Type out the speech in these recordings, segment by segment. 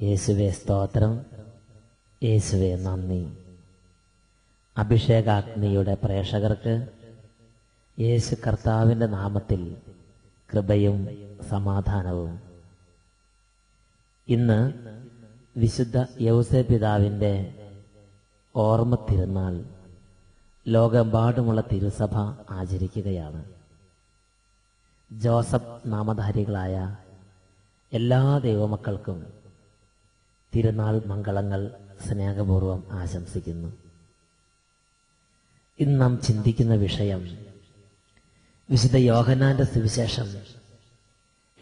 യേശുവേ സ്തോത്രം, യേശുവേ നന്ദി. അഭിഷേകാഗ്നിയുടെ പ്രേക്ഷകർക്ക് യേശു കർത്താവിൻ്റെ നാമത്തിൽ കൃപയും സമാധാനവും. ഇന്ന് വിശുദ്ധ യൗസേപ്പ് പിതാവിൻ്റെ ഓർമ്മ തിരുനാൾ ലോകമെമ്പാടുമുള്ള തിരുസഭ ആചരിക്കുകയാണ്. ജോസഫ് നാമധാരികളായ എല്ലാ ദൈവമക്കൾക്കും തിരുനാൾ മംഗളങ്ങൾ സ്നേഹപൂർവം ആശംസിക്കുന്നു. ഇന്ന് നാം ചിന്തിക്കുന്ന വിഷയം വിശുദ്ധ യോഹന്നാന്റെ സുവിശേഷം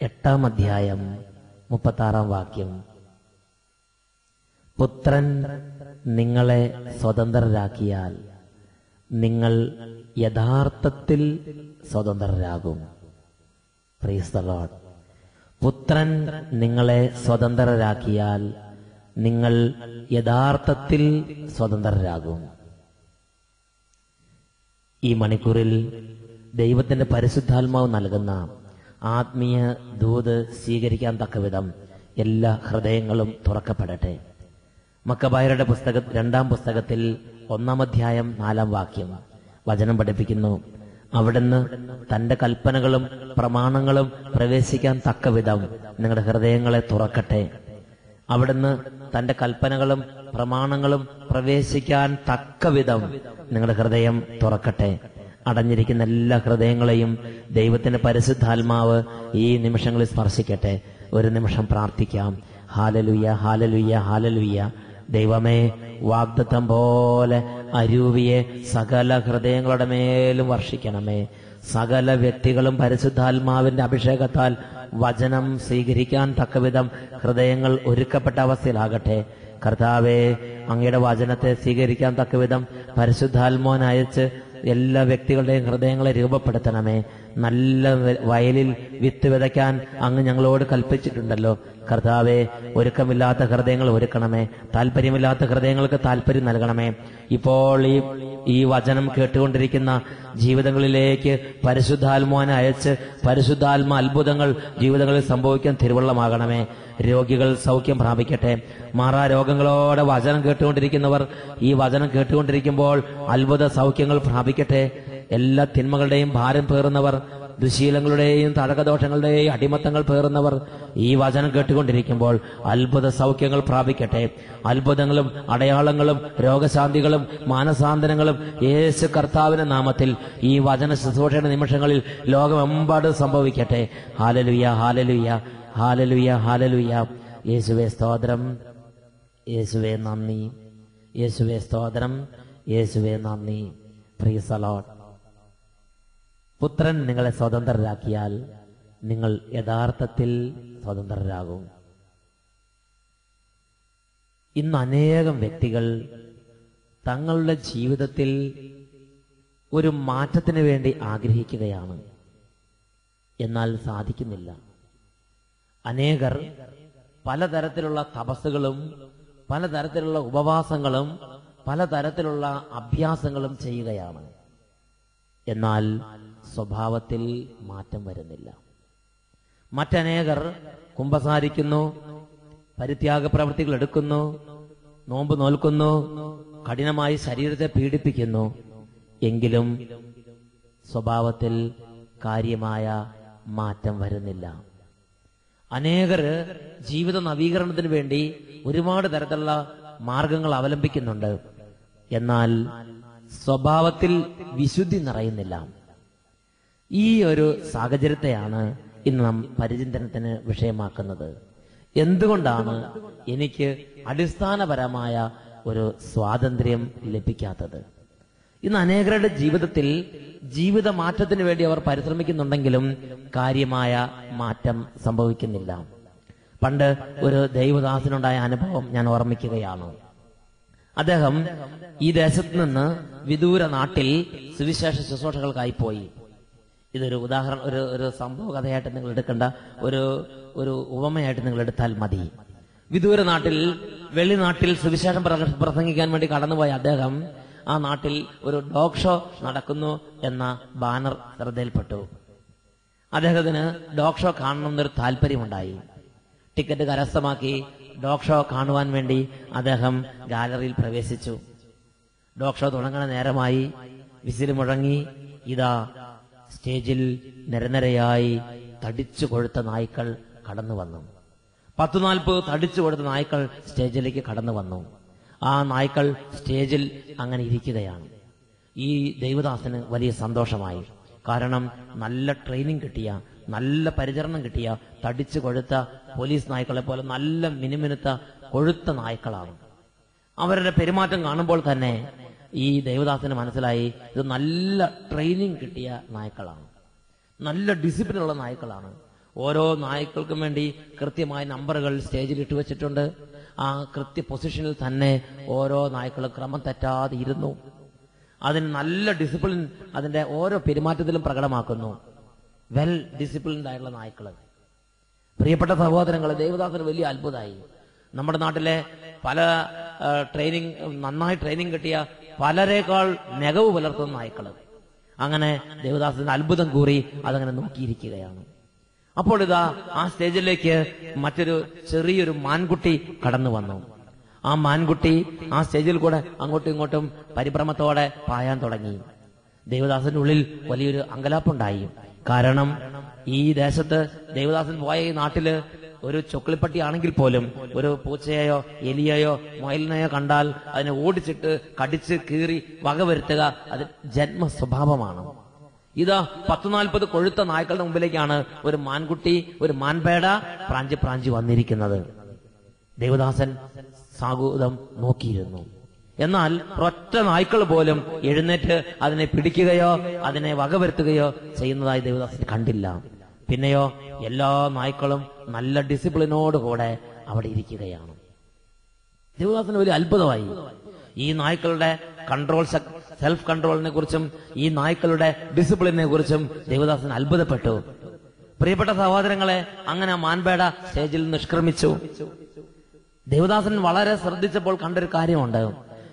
8-ാം അധ്യായം 36-ാം വാക്യം. പുത്രൻ നിങ്ങളെ സ്വതന്ത്രരാക്കിയാൽ നിങ്ങൾ യഥാർത്ഥത്തിൽ സ്വതന്ത്രരാകും. Price the Lord. പുത്രൻ നിങ്ങളെ സ്വതന്ത്രരാക്കിയാൽ നിങ്ങൾ യഥാർത്ഥത്തിൽ സ്വതന്ത്രരാകും. ഈ മണിക്കൂറിൽ ദൈവത്തിന്റെ പരിശുദ്ധാത്മാവ് നൽകുന്ന ആത്മീയ ദൂത് സ്വീകരിക്കാൻ തക്കവിധം എല്ലാ ഹൃദയങ്ങളും തുറക്കപ്പെടട്ടെ. മക്കബായരുടെ പുസ്തകം 2-ാം പുസ്തകത്തിൽ 1-ാം അധ്യായം 4-ാം വാക്യം വചനം പഠിപ്പിക്കുന്നു. അവിടുന്ന് തന്റെ കൽപ്പനകളും പ്രമാണങ്ങളും പ്രവേശിക്കാൻ തക്കവിധം നിങ്ങളുടെ ഹൃദയങ്ങളെ തുറക്കട്ടെ. അവിടുന്ന് തന്റെ കൽപ്പനകളും പ്രമാണങ്ങളും പ്രവേശിക്കാൻ തക്കവിധം നിങ്ങളുടെ ഹൃദയം തുറക്കട്ടെ. അടഞ്ഞിരിക്കുന്ന എല്ലാ ഹൃദയങ്ങളെയും ദൈവത്തിന്റെ പരിശുദ്ധാത്മാവ് ഈ നിമിഷങ്ങളിൽ സ്പർശിക്കട്ടെ. ഒരു നിമിഷം പ്രാർത്ഥിക്കാം. ഹാലലുയ്യ, ഹാലലുയ്യ, ഹാലലുയ്യ. ദൈവമേ, വാഗ്ദത്തം പോലെ അരൂപിയെ സകല ഹൃദയങ്ങളുടെ മേലും വർഷിക്കണമേ. സകല വ്യക്തികളും പരിശുദ്ധാത്മാവിന്റെ അഭിഷേകത്താൽ വചനം സ്വീകരിക്കാൻ തക്കവിധം ഹൃദയങ്ങൾ ഒരുക്കപ്പെട്ട അവസ്ഥയിലാകട്ടെ. കർത്താവേ, അങ്ങയുടെ വചനത്തെ സ്വീകരിക്കാൻ തക്കവിധം പരിശുദ്ധാത്മാവിനെ അയച്ച് എല്ലാ വ്യക്തികളുടെയും ഹൃദയങ്ങളെ രൂപപ്പെടുത്തണമേ. നല്ല വയലിൽ വിത്ത് വിതയ്ക്കാൻ അങ്ങ് ഞങ്ങളോട് കൽപ്പിച്ചിട്ടുണ്ടല്ലോ. കർത്താവെ, ഒരുക്കമില്ലാത്ത ഹൃദയങ്ങൾ ഒരുക്കണമേ. താല്പര്യമില്ലാത്ത ഹൃദയങ്ങൾക്ക് താല്പര്യം നൽകണമേ. ഇപ്പോൾ ഈ വചനം കേട്ടുകൊണ്ടിരിക്കുന്ന ജീവിതങ്ങളിലേക്ക് പരിശുദ്ധാത്മാവിനെ അയച്ച് പരിശുദ്ധാത്മ അത്ഭുതങ്ങൾ ജീവിതങ്ങളിൽ സംഭവിക്കാൻ തിരുവള്ളമാകണമേ. രോഗികൾ സൗഖ്യം പ്രാപിക്കട്ടെ. മാറാ രോഗങ്ങളോടെ വചനം കേട്ടുകൊണ്ടിരിക്കുന്നവർ ഈ വചനം കേട്ടുകൊണ്ടിരിക്കുമ്പോൾ അത്ഭുത സൗഖ്യങ്ങൾ പ്രാപിക്കട്ടെ. എല്ലാ തിന്മകളുടെയും ഭാരം പേറുന്നവർ, ദുശീലങ്ങളുടെയും തടകദോഷങ്ങളുടെയും അടിമത്തങ്ങൾ പേറുന്നവർ ഈ വചനം കേട്ടുകൊണ്ടിരിക്കുമ്പോൾ അത്ഭുത സൗഖ്യങ്ങൾ പ്രാപിക്കട്ടെ. അത്ഭുതങ്ങളും അടയാളങ്ങളും രോഗശാന്തികളും മാനസാന്തരങ്ങളും യേശു കർത്താവിന്റെ നാമത്തിൽ ഈ വചന ശുശ്രൂഷയുടെ നിമിഷങ്ങളിൽ ലോകമെമ്പാടും സംഭവിക്കട്ടെ. ഹാലലുയ്യ, ഹാലലുയ്യ, ഹാലലുയ്യ, ഹാലലുയ്യ. യേശുവേ സ്തോത്രം, യേശുവേ നന്ദി, യേശുവേ സ്തോത്രം, യേശുവേ നന്ദി. Price the Lord. പുത്രൻ നിങ്ങളെ സ്വതന്ത്രരാക്കിയാൽ നിങ്ങൾ യഥാർത്ഥത്തിൽ സ്വതന്ത്രരാകും. ഇന്ന് അനേകം വ്യക്തികൾ തങ്ങളുടെ ജീവിതത്തിൽ ഒരു മാറ്റത്തിന് വേണ്ടി ആഗ്രഹിക്കുകയാണ്, എന്നാൽ സാധിക്കുന്നില്ല. അനേകർ പലതരത്തിലുള്ള തപസ്സുകളും പലതരത്തിലുള്ള ഉപവാസങ്ങളും പലതരത്തിലുള്ള അഭ്യാസങ്ങളും ചെയ്യുകയാണ്, എന്നാൽ സ്വഭാവത്തിൽ മാറ്റം വരുന്നില്ല. മറ്റനേകർ കുമ്പസാരിക്കുന്നു, പരിത്യാഗ പ്രവൃത്തികൾ എടുക്കുന്നു, നോമ്പ് നോൽക്കുന്നു, കഠിനമായി ശരീരത്തെ പീഡിപ്പിക്കുന്നു, എങ്കിലും സ്വഭാവത്തിൽ കാര്യമായ മാറ്റം വരുന്നില്ല. അനേകർ ജീവിത നവീകരണത്തിന് വേണ്ടി ഒരുപാട് തരത്തിലുള്ള മാർഗങ്ങൾ അവലംബിക്കുന്നുണ്ട്, എന്നാൽ സ്വഭാവത്തിൽ വിശുദ്ധി നിറയുന്നില്ല. ഈ ഒരു സാഹചര്യത്തെയാണ് ഇന്ന് നാം പരിചിന്തനത്തിന് വിഷയമാക്കുന്നത്. എന്തുകൊണ്ടാണ് എനിക്ക് അടിസ്ഥാനപരമായ ഒരു സ്വാതന്ത്ര്യം ലഭിക്കാത്തത്? ഇന്ന് അനേകരുടെ ജീവിതത്തിൽ ജീവിത മാറ്റത്തിന് വേണ്ടി അവർ പരിശ്രമിക്കുന്നുണ്ടെങ്കിലും കാര്യമായ മാറ്റം സംഭവിക്കുന്നില്ല. പണ്ട് ഒരു ദൈവദാസനുണ്ടായ അനുഭവം ഞാൻ ഓർമ്മിക്കുകയാണ്. അദ്ദേഹം ഈ ദേശത്ത് നിന്ന് വിദൂര നാട്ടിൽ സുവിശേഷ ശുശ്രൂഷകൾക്കായി പോയി. ഇതൊരു ഉദാഹരണം, ഒരു സംഭവ കഥയായിട്ട് നിങ്ങൾ എടുക്കേണ്ട, ഒരു ഉപമയായിട്ട് നിങ്ങൾ എടുത്താൽ മതി. വിദൂര നാട്ടിൽ, വെള്ളിനാട്ടിൽ സുവിശേഷം പ്രസംഗിക്കാൻ വേണ്ടി കടന്നുപോയ അദ്ദേഹം ആ നാട്ടിൽ ഒരു ഡോഗ് ഷോ നടക്കുന്നു എന്ന ബാനർ ശ്രദ്ധയിൽപ്പെട്ടു. അദ്ദേഹത്തിന് ഡോഗ് ഷോ കാണണമെന്നൊരു താല്പര്യമുണ്ടായി. ടിക്കറ്റ് കരസ്ഥമാക്കി ഡോഗ് ഷോ കാണുവാൻ വേണ്ടി അദ്ദേഹം ഗാലറിയിൽ പ്രവേശിച്ചു. ഡോഗ് ഷോ തുടങ്ങണ നേരമായി. വിസിൽ മുഴങ്ങി. ഇതാ സ്റ്റേജിൽ നിരനിരയായി തടിച്ചു കൊഴുത്ത നായ്ക്കൾ കടന്നു വന്നു. 10-40 തടിച്ചു കൊഴുത്ത നായ്ക്കൾ സ്റ്റേജിലേക്ക് കടന്നു വന്നു. ആ നായ്ക്കൾ സ്റ്റേജിൽ അങ്ങനെ ഇരിക്കുകയാണ്. ഈ ദൈവദാസന് വലിയ സന്തോഷമായി. കാരണം നല്ല ട്രെയിനിങ് കിട്ടിയ, നല്ല പരിചരണം കിട്ടിയ, തടിച്ചു കൊഴുത്ത പോലീസ് നായ്ക്കളെ പോലെ നല്ല മിനുമിനുത്ത കൊഴുത്ത നായ്ക്കളാണ്. അവരുടെ പെരുമാറ്റം കാണുമ്പോൾ തന്നെ ഈ ദൈവദാസന് മനസ്സിലായി, ഇത് നല്ല ട്രെയിനിങ് കിട്ടിയ നായ്ക്കളാണ്, നല്ല ഡിസിപ്ലിനുള്ള നായ്ക്കളാണ്. ഓരോ നായ്ക്കൾക്കും വേണ്ടി കൃത്യമായ നമ്പറുകൾ സ്റ്റേജിൽ ഇട്ടുവച്ചിട്ടുണ്ട്. ആ കൃത്യ പൊസിഷനിൽ തന്നെ ഓരോ നായ്ക്കളും ക്രമം തെറ്റാതെ ഇരുന്നു. അതിന് നല്ല ഡിസിപ്ലിൻ അതിന്റെ ഓരോ പെരുമാറ്റത്തിലും പ്രകടമാക്കുന്നു. വെൽ ഡിസിപ്ലിൻഡ് ആയിട്ടുള്ള നായ്ക്കള്. പ്രിയപ്പെട്ട സഹോദരങ്ങളെ, ദേവദാസന് വലിയ അത്ഭുതമായി. നമ്മുടെ നാട്ടിലെ പല നന്നായി ട്രെയിനിങ് കിട്ടിയ പലരേക്കാൾ മികവ് പുലർത്തുന്ന നായ്ക്കള്. അങ്ങനെ ദേവദാസന് അത്ഭുതം കൂറി അതങ്ങനെ നോക്കിയിരിക്കുകയാണ്. അപ്പോൾ ഇതാ ആ സ്റ്റേജിലേക്ക് ചെറിയൊരു മാൻകുട്ടി കടന്നു വന്നു. ആ മാൻകുട്ടി ആ സ്റ്റേജിൽ കൂടെ അങ്ങോട്ടും ഇങ്ങോട്ടും പരിഭ്രമത്തോടെ പായാൻ തുടങ്ങി. ദേവദാസന്റെ ഉള്ളിൽ വലിയൊരു അങ്കലാപ്പുണ്ടായി. കാരണം ഈ ദേശത്ത് ദേവദാസൻ പോയ ഈ നാട്ടില് ഒരു ചൊക്കിളിപ്പട്ടി ആണെങ്കിൽ പോലും ഒരു പൂച്ചയെയോ എലിയെയോ മുയലിനെയോ കണ്ടാൽ അതിനെ ഓടിച്ചിട്ട് കടിച്ച് കീറി വകവരുത്തുക അത് ജന്മ സ്വഭാവമാണ്. ഇതാ 10-40 കൊഴുത്ത നായ്ക്കളുടെ മുമ്പിലേക്കാണ് ഒരു മാൻകുട്ടി, ഒരു മാൻപേട പ്രാഞ്ചി വന്നിരിക്കുന്നത്. ദേവദാസൻ സാഗൂതം നോക്കിയിരുന്നു. എന്നാൽ ഒറ്റ നായ്ക്കൾ പോലും എഴുന്നേറ്റ് അതിനെ പിടിക്കുകയോ അതിനെ വകവരുത്തുകയോ ചെയ്യുന്നതായി ദേവദാസൻ കണ്ടില്ല. പിന്നെയോ എല്ലാ നായ്ക്കളും നല്ല ഡിസിപ്ലിനോടുകൂടെ അവിടെ ഇരിക്കുകയാണ്. ദേവദാസന് വലിയ അത്ഭുതമായി. ഈ നായ്ക്കളുടെ സെൽഫ് കൺട്രോളിനെ കുറിച്ചും ഈ നായ്ക്കളുടെ ഡിസിപ്ലിനെ കുറിച്ചും ദേവദാസൻ അത്ഭുതപ്പെട്ടു. പ്രിയപ്പെട്ട സഹോദരങ്ങളെ, അങ്ങനെ മാൻപേട സ്റ്റേജിൽ നിഷ്ക്രമിച്ചു. ദേവദാസൻ വളരെ ശ്രദ്ധിച്ചപ്പോൾ കണ്ടൊരു കാര്യമുണ്ട്.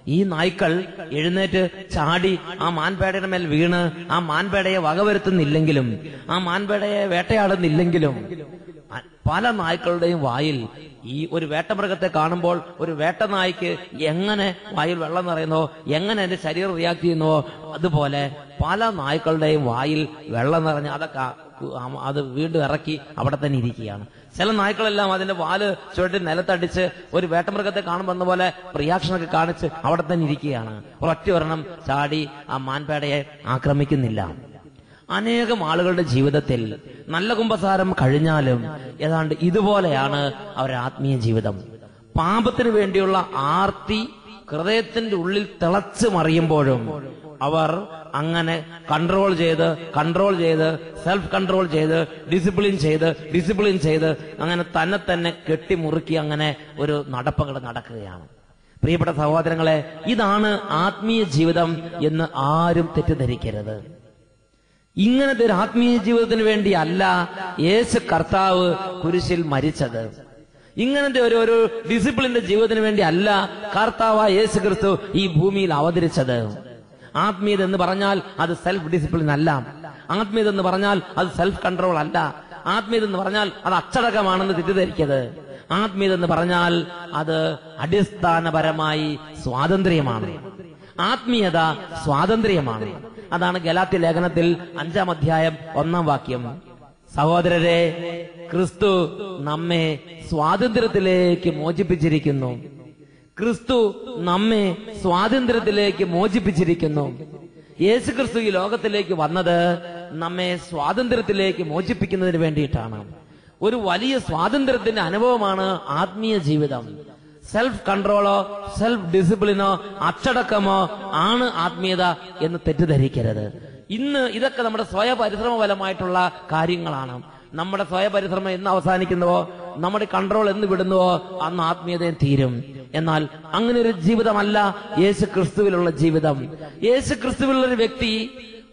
ഈ നായ്ക്കൾ എഴുന്നേറ്റ് ചാടി ആ മാൻപേടയുടെ മേൽ വീണ് ആ മാൻപേടയെ വകവരുത്തുന്നില്ലെങ്കിലും, ആ മാൻപേടയെ വേട്ടയാടുന്നില്ലെങ്കിലും, പല നായ്ക്കളുടെയും വായിൽ ഈ ഒരു വേട്ടമൃഗത്തെ കാണുമ്പോൾ ഒരു വേട്ടനായ്ക്ക് എങ്ങനെ വായിൽ വെള്ളം നിറയുന്നോ, എങ്ങനെ എന്റെ ശരീരം റിയാക്ട് ചെയ്യുന്നുവോ, അതുപോലെ പല നായ്ക്കളുടെയും വായിൽ വെള്ളം നിറഞ്ഞ് അത് വീണ്ടും ഇറക്കി അവിടെ തന്നെ ഇരിക്കുകയാണ്. ചില നായ്ക്കളെല്ലാം അതിന്റെ വാല് ചുവട്ടി നിലത്തടിച്ച് ഒരു വേട്ടമൃഗത്തെ കാണുമ്പോൾ പോലെ റിയാക്ഷനൊക്കെ കാണിച്ച് അവിടെ തന്നെ ഇരിക്കുകയാണ്. ഒരൊറ്റ ചാടി ആ മാൻപേടയെ ആക്രമിക്കുന്നില്ല. അനേകം ആളുകളുടെ ജീവിതത്തിൽ നല്ല കുമ്പസാരം കഴിഞ്ഞാലും ഏതാണ്ട് ഇതുപോലെയാണ് അവരുടെ ആത്മീയ ജീവിതം. പാപത്തിന് വേണ്ടിയുള്ള ആർത്തി ഹൃദയത്തിന്റെ ഉള്ളിൽ തിളച്ചു മറിയുമ്പോഴും അവർ അങ്ങനെ കൺട്രോൾ ചെയ്ത് സെൽഫ് കൺട്രോൾ ചെയ്ത് ഡിസിപ്ലിൻ ചെയ്ത് അങ്ങനെ തന്നെ കെട്ടിമുറുക്കി അങ്ങനെ ഒരു നടപ്പുകൾ നടക്കുകയാണ്. പ്രിയപ്പെട്ട സഹോദരങ്ങളെ, ഇതാണ് ആത്മീയ ജീവിതം എന്ന് ആരും തെറ്റിദ്ധരിക്കരുത്. ഇങ്ങനത്തെ ഒരു ആത്മീയ ജീവിതത്തിന് വേണ്ടിയല്ല യേശു കർത്താവ് കുരിശിൽ മരിച്ചത്. ഇങ്ങനത്തെ ഒരു ഡിസിപ്ലിന്റെ ജീവിതത്തിന് വേണ്ടി അല്ല കർത്താവ് യേശു ക്രിസ്തു ഈ ഭൂമിയിൽ അവതരിച്ചത്. ആത്മീയത എന്ന് പറഞ്ഞാൽ അത് സെൽഫ് ഡിസിപ്ലിൻ അല്ല. ആത്മീയത എന്ന് പറഞ്ഞാൽ അത് സെൽഫ് കൺട്രോൾ അല്ല. ആത്മീയത എന്ന് പറഞ്ഞാൽ അത് അച്ചടക്കമാണെന്ന് തെറ്റിദ്ധരിക്കരുത്. ആത്മീയത എന്ന് പറഞ്ഞാൽ അത് അടിസ്ഥാനപരമായി സ്വാതന്ത്ര്യമാണ്. ആത്മീയത സ്വാതന്ത്ര്യമാണ്. അതാണ് ഗലാത്യ ലേഖനത്തിൽ 5-ാം അധ്യായം 1-ാം വാക്യം. സഹോദരരെ, ക്രിസ്തു നമ്മെ സ്വാതന്ത്ര്യത്തിലേക്ക് മോചിപ്പിച്ചിരിക്കുന്നു. ക്രിസ്തു നമ്മെ സ്വാതന്ത്ര്യത്തിലേക്ക് മോചിപ്പിച്ചിരിക്കുന്നു. യേശു ക്രിസ്തു ഈ ലോകത്തിലേക്ക് വന്നത് നമ്മെ സ്വാതന്ത്ര്യത്തിലേക്ക് മോചിപ്പിക്കുന്നതിന് വേണ്ടിയിട്ടാണ്. ഒരു വലിയ സ്വാതന്ത്ര്യത്തിന്റെ അനുഭവമാണ് ആത്മീയ ജീവിതം. സെൽഫ് കൺട്രോളോ സെൽഫ് ഡിസിപ്ലിനോ അച്ചടക്കമോ ആണ് ആത്മീയത എന്ന് തെറ്റിദ്ധരിക്കരുത്. ഇന്ന് ഇതൊക്കെ നമ്മുടെ സ്വയപരിശ്രമഫലമായിട്ടുള്ള കാര്യങ്ങളാണ്. നമ്മുടെ സ്വയപരിശ്രമം എന്ന് അവസാനിക്കുന്നുവോ, നമ്മുടെ കൺട്രോൾ എന്ന് വിടുന്നുവോ, അന്ന് ആത്മീയതയും തീരും. എന്നാൽ അങ്ങനെ ഒരു ജീവിതമല്ല യേശു ക്രിസ്തുവിലുള്ള ജീവിതം. യേശു വിലുള്ള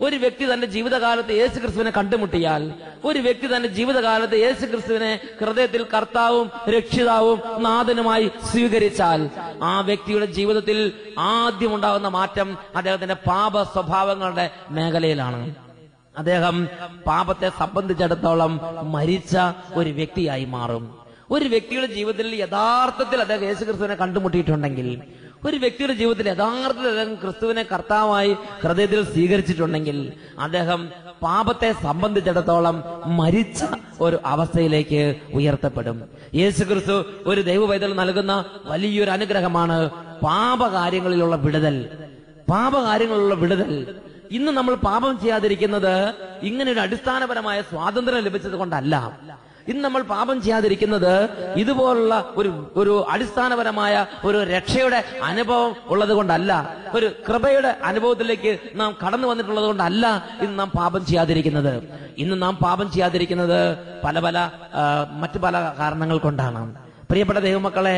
ഒരു വ്യക്തി തന്റെ ജീവിതകാലത്ത് യേശു ക്രിസ്തുവിനെ കണ്ടുമുട്ടിയാൽ, ഒരു വ്യക്തി തന്റെ ജീവിതകാലത്ത് യേശു ക്രിസ്തുവിനെ ഹൃദയത്തിൽ കർത്താവും രക്ഷിതാവും നാഥനുമായി സ്വീകരിച്ചാൽ, ആ വ്യക്തിയുടെ ജീവിതത്തിൽ ആദ്യം ഉണ്ടാകുന്ന മാറ്റം അദ്ദേഹത്തിന്റെ പാപ സ്വഭാവങ്ങളുടെ മേഖലയിലാണ്. അദ്ദേഹം പാപത്തെ സംബന്ധിച്ചിടത്തോളം മരിച്ച ഒരു വ്യക്തിയായി മാറും. ഒരു വ്യക്തിയുടെ ജീവിതത്തിൽ യഥാർത്ഥത്തിൽ അദ്ദേഹം യേശുക്രിസ്തുവിനെ കണ്ടുമുട്ടിയിട്ടുണ്ടെങ്കിൽ, ഒരു വ്യക്തിയുടെ ജീവിതത്തിൽ യഥാർത്ഥത്തിൽ അദ്ദേഹം ക്രിസ്തുവിനെ കർത്താവായി ഹൃദയത്തിൽ സ്വീകരിച്ചിട്ടുണ്ടെങ്കിൽ, അദ്ദേഹം പാപത്തെ സംബന്ധിച്ചിടത്തോളം മരിച്ച ഒരു അവസ്ഥയിലേക്ക് ഉയർത്തപ്പെടും. യേശുക്രിസ്തു ഒരു ദൈവവൈതൽ നൽകുന്ന വലിയൊരു അനുഗ്രഹമാണ് പാപകാര്യങ്ങളിലുള്ള വിടുതൽ. പാപകാര്യങ്ങളിലുള്ള വിടുതൽ. ഇന്ന് നമ്മൾ പാപം ചെയ്യാതിരിക്കുന്നത് ഇങ്ങനെ ഒരു അടിസ്ഥാനപരമായ സ്വാതന്ത്ര്യം ലഭിച്ചത് കൊണ്ടല്ല. ഇന്ന് നമ്മൾ പാപം ചെയ്യാതിരിക്കുന്നത് ഇതുപോലുള്ള ഒരു അടിസ്ഥാനപരമായ ഒരു രക്ഷയുടെ അനുഭവം ഉള്ളത് കൊണ്ടല്ല, ഒരു കൃപയുടെ അനുഭവത്തിലേക്ക് നാം കടന്നു വന്നിട്ടുള്ളത് കൊണ്ടല്ല ഇന്ന് നാം പാപം ചെയ്യാതിരിക്കുന്നത്. ഇന്ന് നാം പാപം ചെയ്യാതിരിക്കുന്നത് മറ്റു പല കാരണങ്ങൾ കൊണ്ടാണ്. പ്രിയപ്പെട്ട ദൈവമക്കളെ,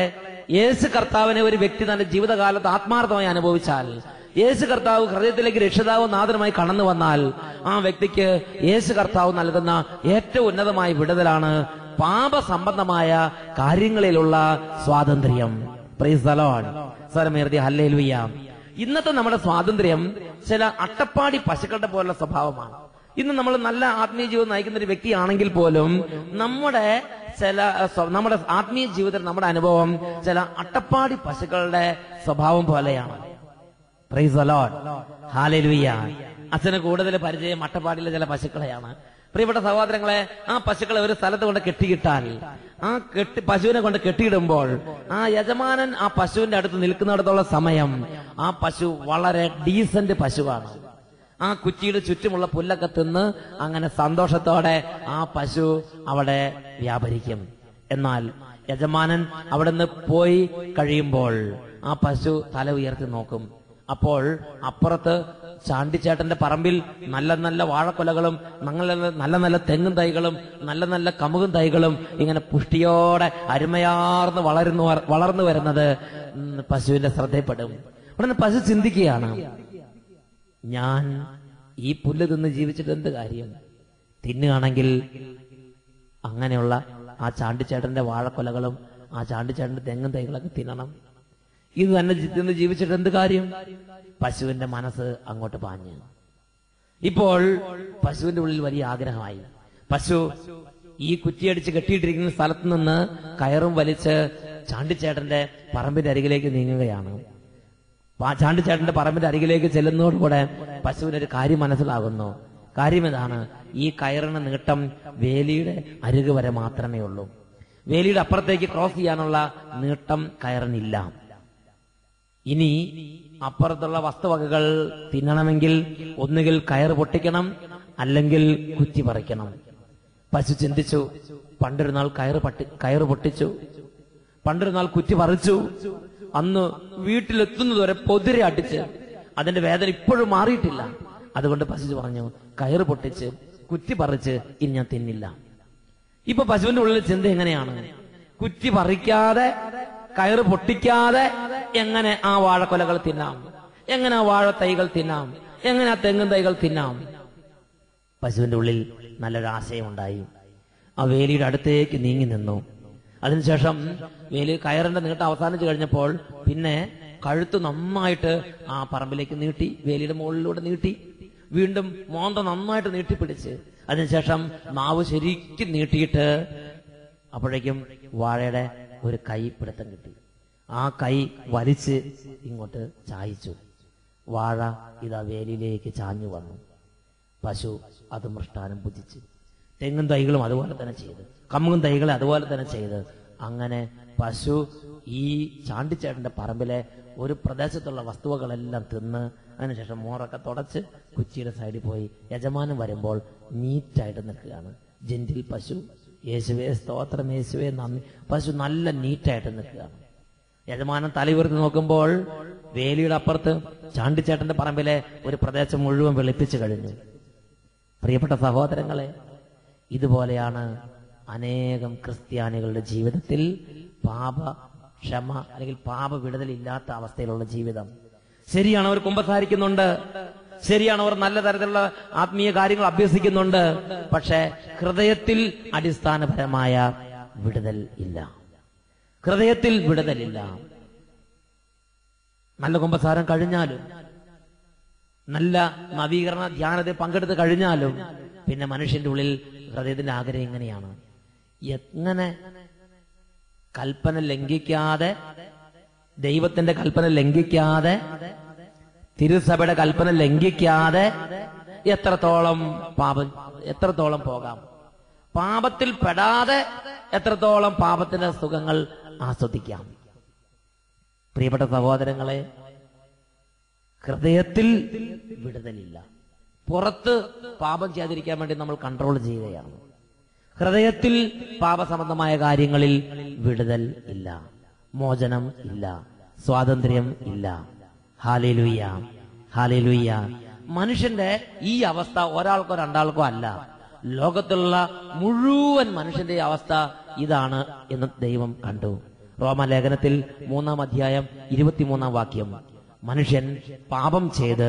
യേശു കർത്താവിനെ ഒരു വ്യക്തി തന്റെ ജീവിതകാലത്ത് ആത്മാർത്ഥമായി അനുഭവിച്ചാൽ, യേശു കർത്താവ് ഹൃദയത്തിലേക്ക് രക്ഷിതാവ് നാഥനുമായി കടന്നു വന്നാൽ, ആ വ്യക്തിക്ക് യേശു കർത്താവ് നൽകുന്ന ഏറ്റവും ഉന്നതമായ വിടുതലാണ് പാപസംബന്ധമായ കാര്യങ്ങളിലുള്ള സ്വാതന്ത്ര്യം. Praise the Lord. സ്വരമേർത്തി ഹല്ലേലൂയ. ഇന്നത്തെ നമ്മുടെ സ്വാതന്ത്ര്യം ചില അട്ടപ്പാടി പശുക്കളുടെ പോലുള്ള സ്വഭാവമാണ്. ഇന്ന് നമ്മൾ നല്ല ആത്മീയ ജീവിതം നയിക്കുന്ന ഒരു വ്യക്തിയാണെങ്കിൽ പോലും നമ്മുടെ ആത്മീയ ജീവിതത്തിൽ നമ്മുടെ അനുഭവം ചില അട്ടപ്പാടി പശുക്കളുടെ സ്വഭാവം പോലെയാണ്. Price the Lord. ഹല്ലേലൂയ. അച്ഛന് കൂടുതൽ പരിചയം അട്ടപ്പാടിയിലെ ചില പശുക്കളെയാണ്. പ്രിയപ്പെട്ട സഹോദരങ്ങളെ, ആ പശുക്കളെ ഒരു സ്ഥലത്ത് കൊണ്ട് കെട്ടിയിട്ടാൽ, പശുവിനെ കൊണ്ട് കെട്ടിയിടുമ്പോൾ ആ യജമാനൻ ആ പശുവിന്റെ അടുത്ത് നിൽക്കുന്നിടത്തോളം സമയം ആ പശു വളരെ ഡീസന്റ് പശുവാണ്. ആ കുറ്റിയുടെ ചുറ്റുമുള്ള പുല്ലൊക്കെ തിന്ന് അങ്ങനെ സന്തോഷത്തോടെ ആ പശു അവിടെ വ്യാപരിക്കും. എന്നാൽ യജമാനൻ അവിടെ നിന്ന് പോയി കഴിയുമ്പോൾ ആ പശു തല ഉയർത്തി നോക്കും. അപ്പോൾ അപ്പുറത്ത് ചാണ്ടിച്ചേട്ടന്റെ പറമ്പിൽ നല്ല നല്ല വാഴക്കൊലകളും നല്ല നല്ല തെങ്ങും തൈകളും നല്ല നല്ല കമുകും തൈകളും ഇങ്ങനെ പുഷ്ടിയോടെ അരുമയാർന്ന് വളർന്നു വരുന്നത് പശുവിന്റെ ശ്രദ്ധയിൽപ്പെടും. ഉടനെ പശു ചിന്തിക്കുകയാണ്, ഞാൻ ഈ പുല്ല് തിന്ന് ജീവിച്ചിട്ട് എന്ത് കാര്യം? തിന്നുകയാണെങ്കിൽ അങ്ങനെയുള്ള ആ ചാണ്ടിച്ചേട്ടന്റെ വാഴക്കൊലകളും ആ ചാണ്ടിച്ചേട്ടന്റെ തെങ്ങും തൈകളൊക്കെ തിന്നണം. ഇത് തന്നെ തിന്ന് ജീവിച്ചിട്ട് എന്ത് കാര്യം? പശുവിന്റെ മനസ്സ് അങ്ങോട്ട് പാഞ്ഞു. ഇപ്പോൾ പശുവിന്റെ ഉള്ളിൽ വലിയ ആഗ്രഹമായി. പശു ഈ കുറ്റിയടിച്ച് കെട്ടിയിട്ടിരിക്കുന്ന സ്ഥലത്ത് നിന്ന് കയറും വലിച്ച് ചാണ്ടിച്ചേട്ടന്റെ പറമ്പിന്റെ അരികിലേക്ക് നീങ്ങുകയാണ്. ചാണ്ടിച്ചേട്ടന്റെ പറമ്പിന്റെ അരികിലേക്ക് ചെല്ലുന്നതോടുകൂടെ പശുവിനൊരു കാര്യം മനസ്സിലാകുന്നു. കാര്യം ഇതാണ്, ഈ കയറിന് നീട്ടം വേലിയുടെ അരികു വരെ മാത്രമേ ഉള്ളൂ. വേലിയുടെ അപ്പുറത്തേക്ക് ക്രോസ് ചെയ്യാനുള്ള നീട്ടം കയറിനില്ല. ഇനി അപ്പുറത്തുള്ള വസ്തുവകകൾ തിന്നണമെങ്കിൽ ഒന്നുകിൽ കയറ് പൊട്ടിക്കണം, അല്ലെങ്കിൽ കുറ്റി പറിക്കണം. പശു ചിന്തിച്ചു, പണ്ടൊരു നാൾ കയറ് പൊട്ടിച്ചു, പണ്ടൊരു നാൾ കുറ്റി പറിച്ചു, അന്ന് വീട്ടിലെത്തുന്നതുവരെ പൊതിരെ അടിച്ച് അതിന്റെ വേദന ഇപ്പോഴും മാറിയിട്ടില്ല. അതുകൊണ്ട് പശു പറഞ്ഞു, കയറ് പൊട്ടിച്ച് കുറ്റി പറിച്ച് ഇനി ഞാൻ തിന്നില്ല. ഇപ്പൊ പശുവിന്റെ ഉള്ളിൽ ചിന്ത എങ്ങനെയാണ്? കുറ്റി പറിക്കാതെ കയറ് പൊട്ടിക്കാതെ എങ്ങനെ ആ വാഴക്കൊലകൾ തിന്നാം? എങ്ങനെ ആ വാഴത്തൈകൾ തിന്നാം? എങ്ങനെ ആ തെങ്ങും തൈകൾ തിന്നാം? പശുവിന്റെ ഉള്ളിൽ നല്ലൊരു ആശയമുണ്ടായി. ആ വേലിയുടെ അടുത്തേക്ക് നീങ്ങി നിന്നു. അതിനുശേഷം വേലി കയറിന്റെ നീട്ടം അവസാനിച്ചു കഴിഞ്ഞപ്പോൾ പിന്നെ കഴുത്ത് നന്നായിട്ട് ആ പറമ്പിലേക്ക് നീട്ടി, വേലിയുടെ മുകളിലൂടെ നീട്ടി, വീണ്ടും മോന്ത നന്നായിട്ട് നീട്ടിപ്പിടിച്ച്, അതിനുശേഷം നാവ് ശരിക്കും നീട്ടിയിട്ട് അപ്പോഴേക്കും വാഴയുടെ ഒരു കൈ പിടുത്തം കിട്ടി. ആ കൈ വലിച്ച് ഇങ്ങോട്ട് ചായച്ചു. വാഴ ഇതാ വേലിയിലേക്ക് ചാഞ്ഞു വന്നു. പശു അത് മൃഷ്ടാനം ഭുജിച്ച്, തെങ്ങും തൈകളും അതുപോലെ തന്നെ ചെയ്ത്, കമ്മും തൈകളെ അതുപോലെ തന്നെ ചെയ്ത്, അങ്ങനെ പശു ഈ ചാണ്ടിച്ചേട്ടന്റെ പറമ്പിലെ ഒരു പ്രദേശത്തുള്ള വസ്തുവകളെല്ലാം തിന്ന് അതിനുശേഷം മോറൊക്കെ തുടച്ച് കുച്ചിയുടെ സൈഡിൽ പോയി യജമാനൻ വരുമ്പോൾ നീറ്റായിട്ട് നിൽക്കുകയാണ്. ജെന്റിൽ പശു, യേശുവേ സ്തോത്രം, യേശുവേ നന്ദി. പശു നല്ല നീറ്റായിട്ട് നിൽക്കുകയാണ്. യജമാനൻ തല ഉയർത്തി നോക്കുമ്പോൾ വേലിയുടെ അപ്പുറത്ത് ചാണ്ടിച്ചേട്ടന്റെ പറമ്പിലെ ഒരു പ്രദേശം മുഴുവൻ വെളുപ്പിച്ചു കഴിഞ്ഞു. പ്രിയപ്പെട്ട സഹോദരങ്ങളെ, ഇതുപോലെയാണ് അനേകം ക്രിസ്ത്യാനികളുടെ ജീവിതത്തിൽ പാപക്ഷമ അല്ലെങ്കിൽ പാപ വിടുതലില്ലാത്ത അവസ്ഥയിലുള്ള ജീവിതം. ശരിയാണ്, അവർ കുമ്പസാരിക്കുന്നുണ്ട്, ശരിയാണ്, അവർ നല്ല തരത്തിലുള്ള ആത്മീയ കാര്യങ്ങൾ അഭ്യസിക്കുന്നുണ്ട്, പക്ഷെ ഹൃദയത്തിൽ അടിസ്ഥാനപരമായ വിടുതൽ ഇല്ല. ഹൃദയത്തിൽ വിടുതലില്ല. നല്ല കുമ്പസാരം കഴിഞ്ഞാലും നല്ല നവീകരണ ധ്യാനത്തിൽ പങ്കെടുത്ത് കഴിഞ്ഞാലും പിന്നെ മനുഷ്യന്റെ ഉള്ളിൽ ഹൃദയത്തിന്റെ ആഗ്രഹം എങ്ങനെയാണ്? എങ്ങനെ കൽപ്പന ലംഘിക്കാതെ, ദൈവത്തിന്റെ കൽപ്പന ലംഘിക്കാതെ, തിരുസഭയുടെ കൽപ്പന ലംഘിക്കാതെ എത്രത്തോളം പോകാം? പാപത്തിൽ പെടാതെ എത്രത്തോളം പാപത്തിന്റെ സുഖങ്ങൾ ആസ്വദിക്കാം? പ്രിയപ്പെട്ട സഹോദരങ്ങളെ, ഹൃദയത്തിൽ വിടുതലില്ല. പുറത്ത് പാപം ചെയ്യാതിരിക്കാൻ വേണ്ടി നമ്മൾ കൺട്രോൾ ചെയ്യുകയാണ്. ഹൃദയത്തിൽ പാപസംബന്ധമായ കാര്യങ്ങളിൽ വിടുതൽ ഇല്ല, മോചനം ഇല്ല, സ്വാതന്ത്ര്യം ഇല്ല. Hallelujah, hallelujah. മനുഷ്യന്റെ ഈ അവസ്ഥ ഒരാൾക്കോ രണ്ടാൾക്കോ അല്ല, ലോകത്തുള്ള മുഴുവൻ മനുഷ്യന്റെ അവസ്ഥ ഇതാണ് എന്ന് ദൈവം കണ്ടു. റോമാലേഖനത്തിൽ 3-ാം അധ്യായം 23-ാം വാക്യം, മനുഷ്യൻ പാപം ചെയ്ത്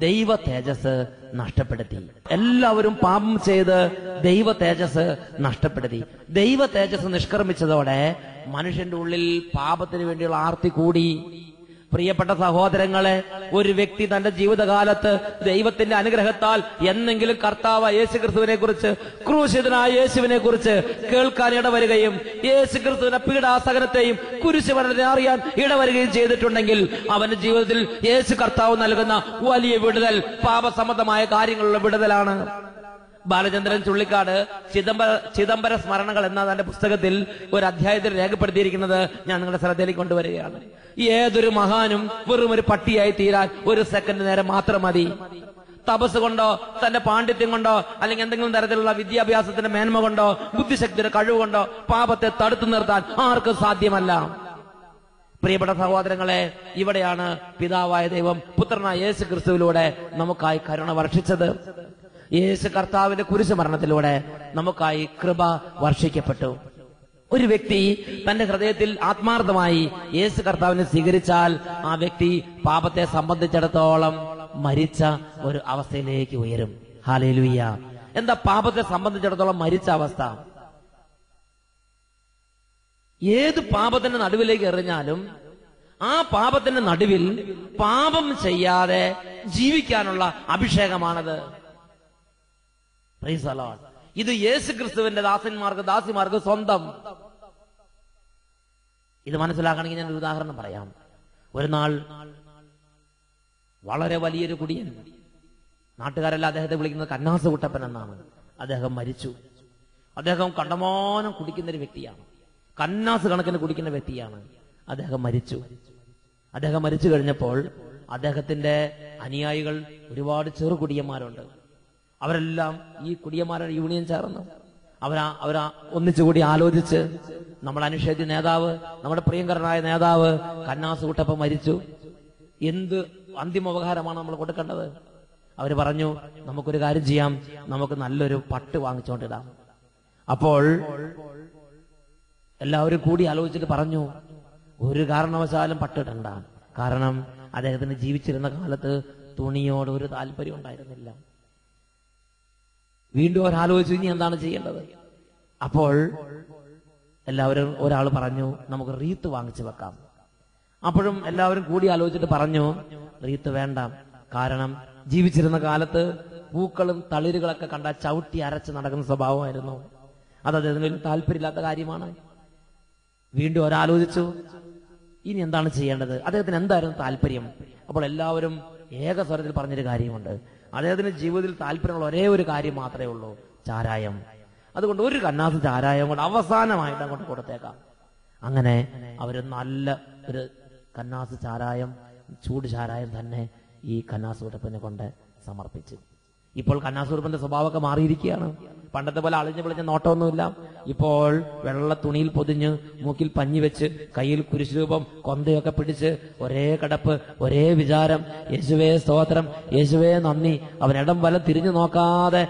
ദൈവ തേജസ് നഷ്ടപ്പെടുത്തി. എല്ലാവരും പാപം ചെയ്ത് ദൈവ തേജസ് നഷ്ടപ്പെടുത്തി. ദൈവ തേജസ് നിഷ്കർമ്മിച്ചതോടെ മനുഷ്യന്റെ ഉള്ളിൽ പാപത്തിന് വേണ്ടിയുള്ള ആർത്തി കൂടി. പ്രിയപ്പെട്ട സഹോദരങ്ങളെ, ഒരു വ്യക്തി തന്റെ ജീവിതകാലത്ത് ദൈവത്തിന്റെ അനുഗ്രഹത്താൽ എന്നെങ്കിലും കർത്താവ് യേശുക്രിസ്തുവിനെ കുറിച്ച്, ക്രൂശിതനായ യേശുവിനെ കുറിച്ച് കേൾക്കാൻ ഇടവരുകയും യേശുക്രിസ്തുവിന്റെ പീഡാസഹനത്തെയും കുരിശുമരണത്തെ അറിയാൻ ഇടവരുകയും ചെയ്തിട്ടുണ്ടെങ്കിൽ അവന്റെ ജീവിതത്തിൽ യേശു കർത്താവ് നൽകുന്ന വലിയ വിടുതൽ പാപസംബന്ധമായ കാര്യങ്ങളുള്ള വിടുതലാണ്. ബാലചന്ദ്രൻ ചുള്ളിക്കാട് ചിദംബര സ്മരണകൾ എന്ന തന്റെ പുസ്തകത്തിൽ ഒരു അധ്യായത്തിൽ രേഖപ്പെടുത്തിയിരിക്കുന്നത് ഞാൻ നിങ്ങളുടെ ശ്രദ്ധയിലേക്ക് കൊണ്ടുവരികയാണ്. ഏതൊരു മഹാനും വെറും ഒരു പട്ടിയായി തീരാൻ ഒരു സെക്കൻഡ് നേരം മാത്രം മതി. തപസ് കൊണ്ടോ തന്റെ പാണ്ഡിത്യം കൊണ്ടോ അല്ലെങ്കിൽ എന്തെങ്കിലും തരത്തിലുള്ള വിദ്യാഭ്യാസത്തിന്റെ മേന്മ കൊണ്ടോ ബുദ്ധിശക്തിയുടെ കഴിവ് കൊണ്ടോ പാപത്തെ തടുത്തു നിർത്താൻ ആർക്കും സാധ്യമല്ല. പ്രിയപ്പെട്ട സഹോദരങ്ങളെ, ഇവിടെയാണ് പിതാവായ ദൈവം പുത്രനായ യേശു ക്രിസ്തുവിലൂടെ നമുക്കായി കരുണ വർഷിച്ചത്. യേശു കർത്താവിന്റെ കുരിശുമരണത്തിലൂടെ നമുക്കായി കൃപ വർഷിക്കപ്പെട്ടു. ഒരു വ്യക്തി തന്റെ ഹൃദയത്തിൽ ആത്മാർത്ഥമായി യേശു കർത്താവിനെ സ്വീകരിച്ചാൽ ആ വ്യക്തി പാപത്തെ സംബന്ധിച്ചിടത്തോളം മരിച്ച ഒരു അവസ്ഥയിലേക്ക് ഉയരും. ഹല്ലേലൂയ. എന്താ പാപത്തെ സംബന്ധിച്ചിടത്തോളം മരിച്ച അവസ്ഥ? ഏത് പാപത്തിന്റെ നടുവിലേക്ക് എറിഞ്ഞാലും ആ പാപത്തിന്റെ നടുവിൽ പാപം ചെയ്യാതെ ജീവിക്കാനുള്ള അഭിഷേകമാണത്. Price the Lord. ഇത് യേശു ക്രിസ്തുവിന്റെ ദാസിമാർക്ക് സ്വന്തം. ഇത് മനസ്സിലാക്കണമെങ്കിൽ ഞാൻ ഒരു ഉദാഹരണം പറയാം. ഒരു നാൾ വളരെ വലിയൊരു കുടിയൻ, നാട്ടുകാരെല്ലാം അദ്ദേഹത്തെ വിളിക്കുന്നത് കന്നാസ് കുട്ടപ്പൻ എന്നാണ്, അദ്ദേഹം മരിച്ചു. അദ്ദേഹം കണ്ടമാനം കുടിക്കുന്ന ഒരു വ്യക്തിയാണ്, കന്നാസ് കണക്കിന് കുടിക്കുന്ന വ്യക്തിയാണ്. അദ്ദേഹം മരിച്ചു. അദ്ദേഹം മരിച്ചു കഴിഞ്ഞപ്പോൾ അദ്ദേഹത്തിന്റെ അനുയായികൾ ഒരുപാട് ചെറുകുടിയന്മാരുണ്ട്. അവരെല്ലാം ഈ കുടിയന്മാരുടെ യൂണിയൻ ചേർന്നു അവരാ ഒന്നിച്ചുകൂടി ആലോചിച്ച്, നമ്മുടെ അനുഷേദ്യ നേതാവ്, നമ്മുടെ പ്രിയങ്കരനായ നേതാവ് കന്നാസ് കുട്ടപ്പൻ മരിച്ചു, എന്ത് അന്തിമോപകാരമാണ് നമ്മൾ കൊടുക്കേണ്ടത്? അവര് പറഞ്ഞു, നമുക്കൊരു കാര്യം ചെയ്യാം, നമുക്ക് നല്ലൊരു പട്ട് വാങ്ങിച്ചോണ്ടിടാം. അപ്പോൾ എല്ലാവരും കൂടി ആലോചിച്ചിട്ട് പറഞ്ഞു, ഒരു കാരണവശാലും പട്ടിടണ്ട. കാരണം അദ്ദേഹത്തിന് ജീവിച്ചിരുന്ന കാലത്ത് തുണിയോട് ഒരു താല്പര്യം ഉണ്ടായിരുന്നില്ല. വീണ്ടും അവരാലോചിച്ചു, ഇനി എന്താണ് ചെയ്യേണ്ടത്? അപ്പോൾ എല്ലാവരും ഒരാൾ പറഞ്ഞു, നമുക്ക് റീത്ത് വാങ്ങിച്ചു വെക്കാം. അപ്പോഴും എല്ലാവരും കൂടി ആലോചിച്ചിട്ട് പറഞ്ഞു, റീത്ത് വേണ്ട. കാരണം ജീവിച്ചിരുന്ന കാലത്ത് പൂക്കളും തളിരുകളൊക്കെ കണ്ട ചവിട്ടി അരച്ച് നടക്കുന്ന സ്വഭാവമായിരുന്നു. അത് അദ്ദേഹത്തിന് താല്പര്യമില്ലാത്ത കാര്യമാണ്. വീണ്ടും ഒരാലോചിച്ചു, ഇനി എന്താണ് ചെയ്യേണ്ടത്? അദ്ദേഹത്തിന് എന്തായിരുന്നു താല്പര്യം? അപ്പോൾ എല്ലാവരും ഏകസ്വരത്തിൽ പറഞ്ഞൊരു കാര്യമുണ്ട്, അദ്ദേഹത്തിന്റെ ജീവിതത്തിൽ താല്പര്യമുള്ള ഒരേ ഒരു കാര്യം മാത്രമേ ഉള്ളൂ, ചാരായം. അതുകൊണ്ട് ഒരു കന്നാസ് ചാരായം കൊണ്ട് അവസാനമായിട്ട് അങ്ങോട്ട് കൊടുത്തേക്കാം. അങ്ങനെ അവര് നല്ല ഒരു കന്നാസ് ചാരായം, ചൂട് ചാരായം തന്നെ ഈ കന്നാസ് കുട്ടപ്പനെ കൊണ്ട് സമർപ്പിച്ചു. ഇപ്പോൾ കന്നാസ് കുട്ടപ്പന്റെ സ്വഭാവമൊക്കെ മാറിയിരിക്കുകയാണ്. പണ്ടത്തെ പോലെ അളിഞ്ഞു പൊളിഞ്ഞ നോട്ടമൊന്നുമില്ല. ഇപ്പോൾ വെള്ള തുണിയിൽ പൊതിഞ്ഞ്, മൂക്കിൽ പഞ്ഞി വെച്ച്, കയ്യിൽ കുരിശുരൂപം, കൊന്തയൊക്കെ പിടിച്ച്, ഒരേ കിടപ്പ്, ഒരേ വിചാരം, യേശുവേ സ്തോത്രം, യേശുവേ നന്ദി. അവനിടം വലം തിരിഞ്ഞു നോക്കാതെ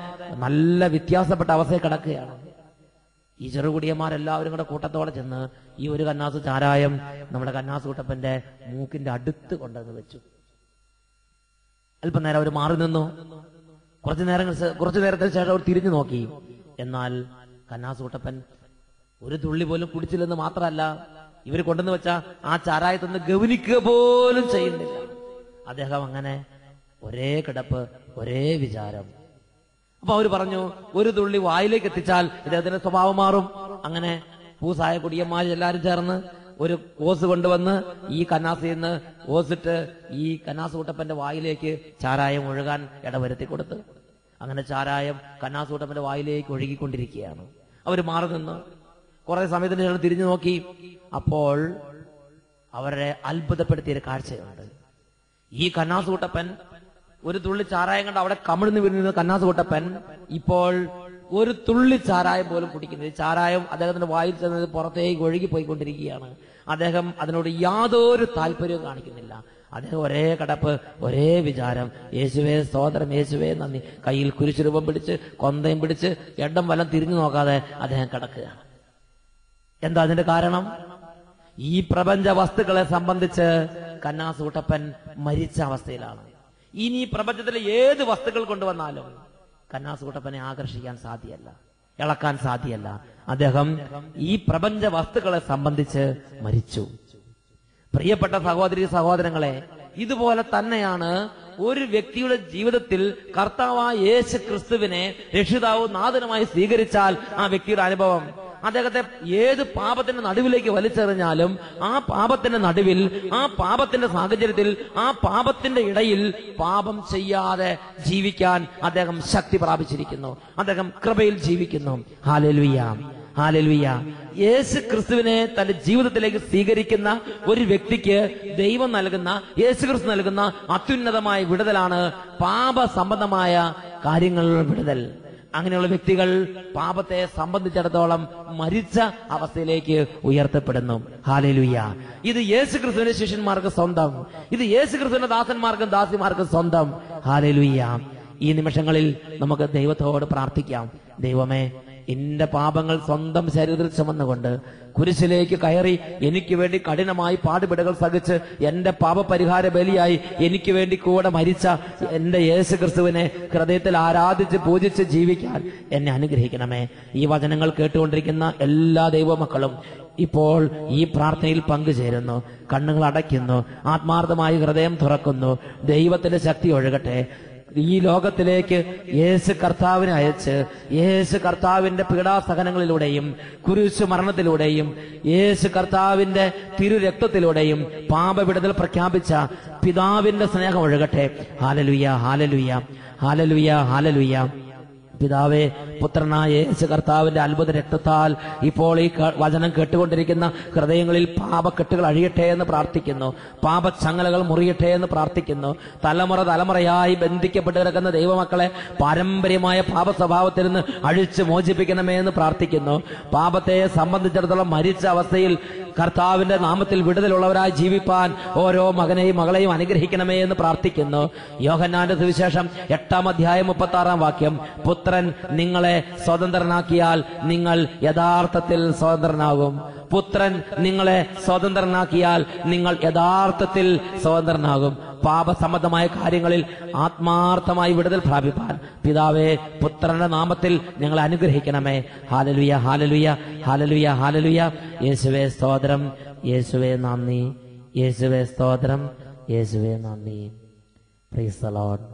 നല്ല വ്യത്യാസപ്പെട്ട അവസ്ഥയിൽ കിടക്കുകയാണ്. ഈ ചെറുകുടിയന്മാരെല്ലാവരും കൂടെ കൂട്ടത്തോടെ ചെന്ന് ഈ ഒരു കന്നാസ് ചാരായം നമ്മുടെ കന്നാസ് കുട്ടപ്പന്റെ മൂക്കിന്റെ അടുത്ത് കൊണ്ടുവന്ന് വെച്ചു. അല്പനേരം അവർ മാറി നിന്നു. കുറച്ചു നേരത്തിന് ശേഷം അവർ തിരിഞ്ഞു നോക്കി. എന്നാൽ കന്നാസ് കുട്ടപ്പൻ ഒരു തുള്ളി പോലും കുടിച്ചില്ലെന്ന് മാത്രമല്ല, ഇവർ കൊണ്ടുവന്ന് വെച്ച ആ ചാരായത്തൊന്ന് ഗവനിക്കുക പോലും ചെയ്യുന്നില്ല. അദ്ദേഹം അങ്ങനെ ഒരേ കിടപ്പ്, ഒരേ വിചാരം. അപ്പൊ അവർ പറഞ്ഞു, ഒരു തുള്ളി വായിലേക്ക് എത്തിച്ചാൽ ഇദ്ദേഹത്തിന്റെ സ്വഭാവം മാറും. അങ്ങനെ പൂസായ കുടിയന്മാർ എല്ലാവരും ചേർന്ന് ഒരു ഓസ് കൊണ്ടുവന്ന് ഈ കന്നാസിൽ നിന്ന് ഓസിട്ട് ഈ കന്നാസ് കുട്ടപ്പന്റെ വായിലേക്ക് ചാരായം ഒഴുകാൻ ഇടവരുത്തി കൊടുത്ത്. അങ്ങനെ ചാരായം കന്നാസ് കുട്ടപ്പന്റെ വായിലേക്ക് ഒഴുകിക്കൊണ്ടിരിക്കുകയാണ്. അവർ മാറി നിന്ന് കുറെ സമയത്തിന് ശേഷം തിരിഞ്ഞു നോക്കി. അപ്പോൾ അവരെ അത്ഭുതപ്പെടുത്തിയൊരു കാഴ്ചയുണ്ട്. ഈ കന്നാസ് കുട്ടപ്പൻ ഒരു തുള്ളി ചാരായം കണ്ട് അവിടെ കമിഴ്ന്ന് വീഴുന്ന കന്നാസ് കുട്ടപ്പൻ ഇപ്പോൾ ഒരു തുള്ളി ചാരായം പോലും കുടിക്കുന്നത്. ചാരായം അദ്ദേഹത്തിന്റെ വായിൽ ചെന്നത് പുറത്തേക്ക് ഒഴുകിപ്പോയിക്കൊണ്ടിരിക്കുകയാണ്. അദ്ദേഹം അതിനോട് യാതൊരു താല്പര്യവും കാണിക്കുന്നില്ല. അദ്ദേഹം ഒരേ കടപ്പ്, ഒരേ വിചാരം, യേശുവേ സ്തോത്രം, യേശുവേ നന്ദി. കയ്യിൽ കുരിശുരൂപം പിടിച്ച് കൊന്തയും പിടിച്ച് എഡം വലം തിരിഞ്ഞു നോക്കാതെ അദ്ദേഹം കിടക്കുകയാണ്. എന്താ അതിന്റെ കാരണം? ഈ പ്രപഞ്ച വസ്തുക്കളെ സംബന്ധിച്ച് കന്നാസ് കുട്ടപ്പൻ മരിച്ച അവസ്ഥയിലാണ്. ഇനി പ്രപഞ്ചത്തിലെ ഏത് വസ്തുക്കൾ കൊണ്ടുവന്നാലും കന്നാസ് കുട്ടപ്പനെ ആകർഷിക്കാൻ സാധ്യമല്ല, ഇളക്കാൻ സാധ്യമല്ല. അദ്ദേഹം ഈ പ്രപഞ്ച വസ്തുക്കളെ സംബന്ധിച്ച് മരിച്ചു. പ്രിയപ്പെട്ട സഹോദരി സഹോദരങ്ങളെ, ഇതുപോലെ തന്നെയാണ് ഒരു വ്യക്തിയുടെ ജീവിതത്തിൽ കർത്താവായ യേശു ക്രിസ്തുവിനെ രക്ഷിതാവും നാഥനുമായി സ്വീകരിച്ചാൽ ആ വ്യക്തിയുടെ അനുഭവം. അദ്ദേഹത്തെ ഏത് പാപത്തിന്റെ നടുവിലേക്ക് വലിച്ചെറിഞ്ഞാലും ആ പാപത്തിന്റെ നടുവിൽ, ആ പാപത്തിന്റെ സാഹചര്യത്തിൽ, ആ പാപത്തിന്റെ ഇടയിൽ പാപം ചെയ്യാതെ ജീവിക്കാൻ അദ്ദേഹം ശക്തി പ്രാപിച്ചിരിക്കുന്നു. അദ്ദേഹം കൃപയിൽ ജീവിക്കുന്നു. Hallelujah, hallelujah. യേശു ക്രിസ്തുവിനെ തന്റെ ജീവിതത്തിലേക്ക് സ്വീകരിക്കുന്ന ഒരു വ്യക്തിക്ക് ദൈവം നൽകുന്ന, യേശു ക്രിസ്തു നൽകുന്ന അത്യുന്നതമായ വിടുതലാണ് പാപ സംബന്ധമായ കാര്യങ്ങളിലുള്ള വിടുതൽ. അങ്ങനെയുള്ള വ്യക്തികൾ പാപത്തെ സംബന്ധിച്ചിടത്തോളം മരിച്ച അവസ്ഥയിലേക്ക് ഉയർത്തപ്പെടുന്നു. ഹല്ലേലൂയ. ഇത് യേശു ക്രിസ്തുവിന്റെ ശിഷ്യന്മാർക്ക് സ്വന്തം, ഇത് യേശു ക്രിസ്തുവിന്റെ ദാസന്മാർക്കും ദാസിമാർക്കും സ്വന്തം. ഹല്ലേലൂയ. ഈ നിമിഷങ്ങളിൽ നമുക്ക് ദൈവത്തോട് പ്രാർത്ഥിക്കാം. ദൈവമേ, എന്റെ പാപങ്ങൾ സ്വന്തം ശരീരത്തിൽ ചുമന്നുകൊണ്ട് കുരിശിലേക്ക് കയറി എനിക്ക് വേണ്ടി കഠിനമായി പാടുപെടുകൾ സഹിച്ച് എന്റെ പാപപരിഹാര ബലിയായി എനിക്ക് വേണ്ടി കൂടെ മരിച്ച എന്റെ യേശു ക്രിസ്തുവിനെ ഹൃദയത്തിൽ ആരാധിച്ച് പൂജിച്ച് ജീവിക്കാൻ എന്നെ അനുഗ്രഹിക്കണമേ. ഈ വചനങ്ങൾ കേട്ടുകൊണ്ടിരിക്കുന്ന എല്ലാ ദൈവമക്കളും ഇപ്പോൾ ഈ പ്രാർത്ഥനയിൽ പങ്കുചേരുന്നു. കണ്ണുകൾ അടയ്ക്കുന്നു, ആത്മാർത്ഥമായി ഹൃദയം തുറക്കുന്നു. ദൈവത്തിന്റെ ശക്തി ഒഴുകട്ടെ. ഈ ലോകത്തിലേക്ക് യേശു കർത്താവിനെ അയച്ച് യേശു കർത്താവിന്റെ പീഡാസഹനങ്ങളിലൂടെയും കുരിശു മരണത്തിലൂടെയും യേശു കർത്താവിന്റെ തിരുരക്തത്തിലൂടെയും പാപവിടുതൽ പ്രഖ്യാപിച്ച പിതാവിന്റെ സ്നേഹം ഒഴുകട്ടെ. Hallelujah, hallelujah, hallelujah, hallelujah. പിതാവേ, പുത്രനായ യേശു കർത്താവിന്റെ അത്ഭുത രക്തത്താൽ ഇപ്പോൾ ഈ വചനം കേട്ടുകൊണ്ടിരിക്കുന്ന ഹൃദയങ്ങളിൽ പാപക്കെട്ടുകൾ അഴിയട്ടെ എന്ന് പ്രാർത്ഥിക്കുന്നു. പാപച്ചങ്ങലകൾ മുറിയട്ടെ എന്ന് പ്രാർത്ഥിക്കുന്നു. തലമുറ തലമുറയായി ബന്ധിക്കപ്പെട്ട് കിടക്കുന്ന ദൈവമക്കളെ പാരമ്പര്യമായ പാപ സ്വഭാവത്തിൽ നിന്ന് അഴിച്ച് മോചിപ്പിക്കണമേ എന്ന് പ്രാർത്ഥിക്കുന്നു. പാപത്തെ സംബന്ധിച്ചിടത്തോളം മരിച്ച അവസ്ഥയിൽ കർത്താവിന്റെ നാമത്തിൽ വിടുതലുള്ളവരായി ജീവിപ്പാൻ ഓരോ മകനെയും മകളെയും അനുഗ്രഹിക്കണമേ എന്ന് പ്രാർത്ഥിക്കുന്നു. യോഹന്നാന്റെ സുവിശേഷം 8-ാം അധ്യായം 36-ാം വാക്യം, പുത്രൻ നിങ്ങളെ സ്വതന്ത്രനാക്കിയാൽ നിങ്ങൾ യഥാർത്ഥത്തിൽ സ്വതന്ത്രനാകും. പുത്രൻ നിങ്ങളെ സ്വതന്ത്രനാക്കിയാൽ നിങ്ങൾ യഥാർത്ഥത്തിൽ സ്വതന്ത്രനാകും. പാപസംബന്ധമായ കാര്യങ്ങളിൽ ആത്മാർത്ഥമായി വിടുതൽ പ്രാപിപ്പാൻ പിതാവേ, പുത്രന്റെ നാമത്തിൽ ഞങ്ങളെ അനുഗ്രഹിക്കണമേ. Hallelujah, hallelujah, hallelujah, hallelujah. യേശുവേ സ്തോത്രം, യേശുവേ നന്ദി, യേശുവേ സ്തോത്രം, യേശുവേ നന്ദി. Price the Lord.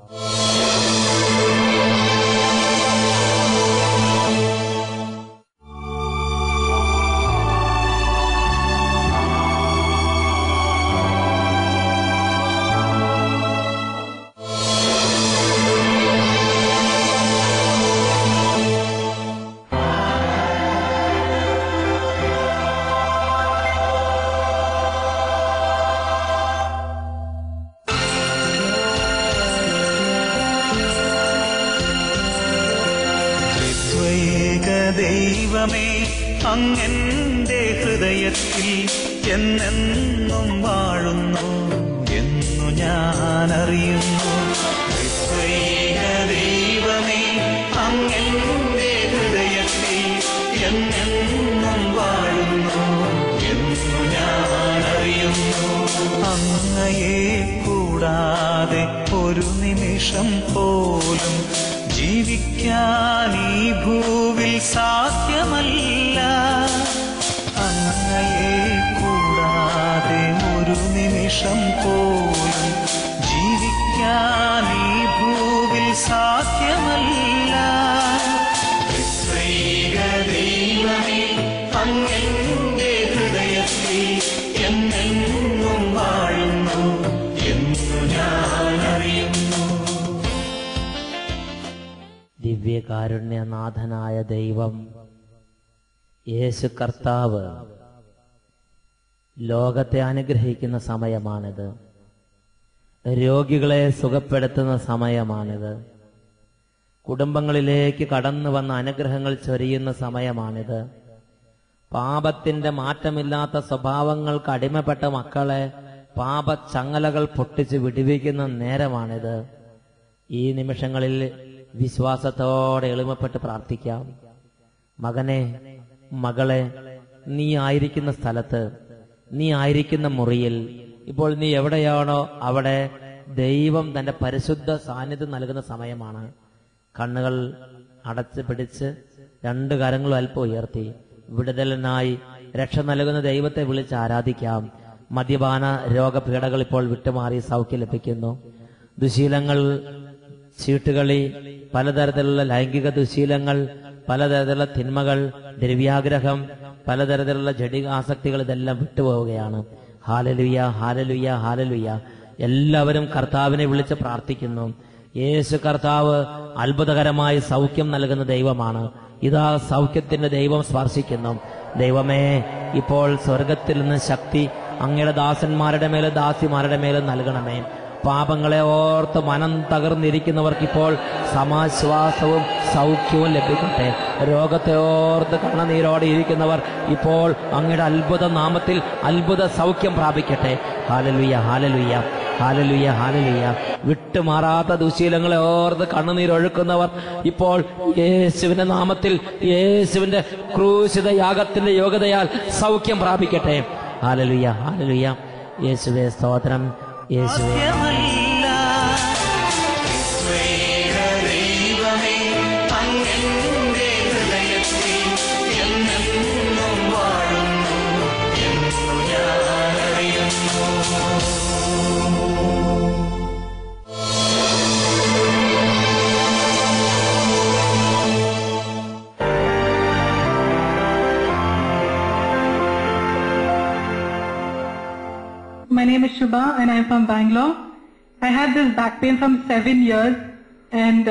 ദൈവമേ, അങ്ങെന്റെ ഹൃദയത്തിൽ എന്നെന്നും വാഴുന്നു എന്നു ഞാനറിയുന്നു. ദൈവമേ, അങ്ങെന്റെ ഹൃദയത്തിൽ എന്നെന്നും വാഴുന്നു എന്നു ഞാനറിയുന്നു. അങ്ങയെ കൂടാതെ ഒരു നിമിഷം പോലും ജീവിക്കാൻ ഈ ഭൂവിൽ സാധ്യമല്ല. അങ്ങയെ കൂടാതെ ഒരു നിമിഷം പോലും ജീവിക്കാൻ ഈ ഭൂവിൽ സാധ്യമല്ല. ദൈവമേ, അങ്ങെന്റെ ഹൃദയത്തിൽ എന്നെന്നും വാഴുന്നു എന്നു ഞാൻ അറിയുന്നു. ദിവ്യകാരുണ്യനാഥനായ ദൈവം യേശു കർത്താവ് ലോകത്തെ അനുഗ്രഹിക്കുന്ന സമയമാണിത്. രോഗികളെ സുഖപ്പെടുത്തുന്ന സമയമാണിത്. കുടുംബങ്ങളിലേക്ക് കടന്നു വന്ന അനുഗ്രഹങ്ങൾ ചൊരിയുന്ന സമയമാണിത്. പാപത്തിന്റെ മാറ്റമില്ലാത്ത സ്വഭാവങ്ങൾക്ക് അടിമപ്പെട്ട മക്കളെ പാപച്ചങ്ങലകൾ പൊട്ടിച്ച് വിടുവിക്കുന്ന നേരമാണിത്. ഈ നിമിഷങ്ങളിൽ വിശ്വാസത്തോടെ എളിമപ്പെട്ട് പ്രാർത്ഥിക്കാം. മകനെ, മകളെ, നീ ആയിരിക്കുന്ന സ്ഥലത്ത്, നീ ആയിരിക്കുന്ന മുറിയിൽ, ഇപ്പോൾ നീ എവിടെയാണോ അവിടെ ദൈവം തന്റെ പരിശുദ്ധ സാന്നിധ്യം നൽകുന്ന സമയമാണ്. കണ്ണുകൾ അടച്ച് പിടിച്ച് രണ്ട് കരങ്ങളും അല്പം ഉയർത്തി വിടുതലിനായി രക്ഷ നൽകുന്ന ദൈവത്തെ വിളിച്ച് ആരാധിക്കാം. മദ്യപാന രോഗപീഠകൾ ഇപ്പോൾ വിട്ടുമാറി സൗഖ്യം ലഭിക്കുന്നു. ദുശീലങ്ങൾ, ചീട്ടുകളി, പലതരത്തിലുള്ള ലൈംഗിക ദുശീലങ്ങൾ, പലതരത്തിലുള്ള തിന്മകൾ, ദ്രവ്യാഗ്രഹം, പലതരത്തിലുള്ള ജഡികാസക്തികൾ ഇതെല്ലാം വിട്ടുപോവുകയാണ്. ഹാലലുയ, ഹാലലുയ, ഹാലലുയ. എല്ലാവരും കർത്താവിനെ വിളിച്ച് പ്രാർത്ഥിക്കുന്നു. യേശു കർത്താവ് അത്ഭുതകരമായി സൗഖ്യം നൽകുന്ന ദൈവമാണ്. ഇതാ സൗഖ്യത്തിന്റെ ദൈവം സ്പർശിക്കുന്നു. ദൈവമേ, ഇപ്പോൾ സ്വർഗത്തിൽ നിന്ന് ശക്തി അങ്ങയുടെ ദാസന്മാരുടെ മേലും ദാസിമാരുടെ മേലും നൽകണമേ. പാപങ്ങളെ ഓർത്ത് മനം തകർന്നിരിക്കുന്നവർക്കിപ്പോൾ സമാശ്വാസവും സൗഖ്യവും ലഭിക്കട്ടെ. രോഗത്തെ ഓർത്ത് കണ്ണുനീരോടെ ഇരിക്കുന്നവർ ഇപ്പോൾ അങ്ങയുടെ അത്ഭുത നാമത്തിൽ അത്ഭുത സൗഖ്യം പ്രാപിക്കട്ടെ. ഹാലലുയ, ഹാലലുയ, ഹാലലുയ, ഹാലലുയ. വിട്ടുമാറാത്ത ദുശീലങ്ങളെ ഓർത്ത് കണ്ണുനീരൊഴുക്കുന്നവർ ഇപ്പോൾ യേശുവിന്റെ നാമത്തിൽ, യേശുവിന്റെ ക്രൂശിത യാഗത്തിന്റെ യോഗ്യതയാൽ സൗഖ്യം പ്രാപിക്കട്ടെ. ഹാലലുയ, ഹാലലുയ. യേശുവേ സ്തോത്രം, യേശുവേ. ദൈവമേ, അങ്ങെന്റെ ഹൃദയത്തിൽ എന്നെന്നും വാഴുന്നു എന്നു ഞാൻ അറിയുന്നു. My name is Shubha and I am from Bangalore. I had this back pain from 7 years and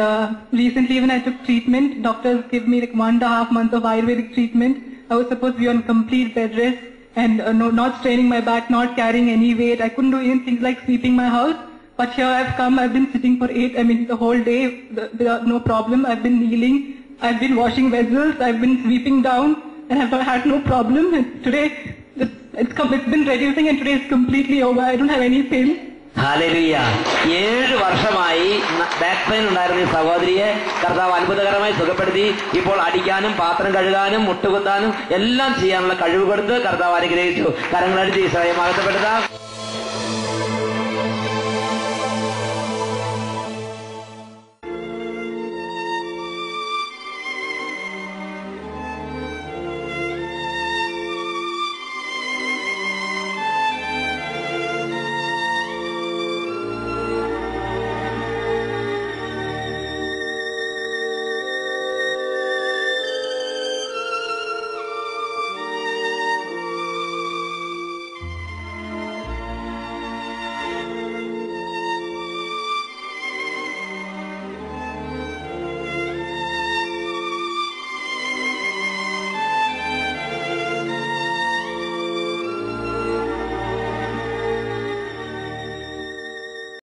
recently when I took treatment, doctors gave me like 1.5 months of Ayurvedic treatment. I was supposed to be on complete bed rest and not straining my back, not carrying any weight. I couldn't do even things like sweeping my house. But here I've come, I've been sitting for the whole day without no problem. I've been kneeling, I've been washing vessels, I've been sweeping down and I've had no problem. And today it's been reducing and today it's completely over. I don't have any pain. Hallelujah. 7 വർഷമായി back pain ഉണ്ടായിരുന്ന ഈ സഹോദരിയെ കർത്താവ് അത്ഭുതകരമായി സുഖപ്പെടുത്തി. ഇപ്പോൾ അടിക്കാനും പാത്രം കഴുകാനും മുട്ടുകുത്താനും എല്ലാം ചെയ്യാനുള്ള കഴിവ് കൊടുത്ത് കർത്താവ് അനുഗ്രഹിച്ചു. കരങ്ങളടിച്ച് ഈശോയെ മഹത്വപ്പെടുത്താം.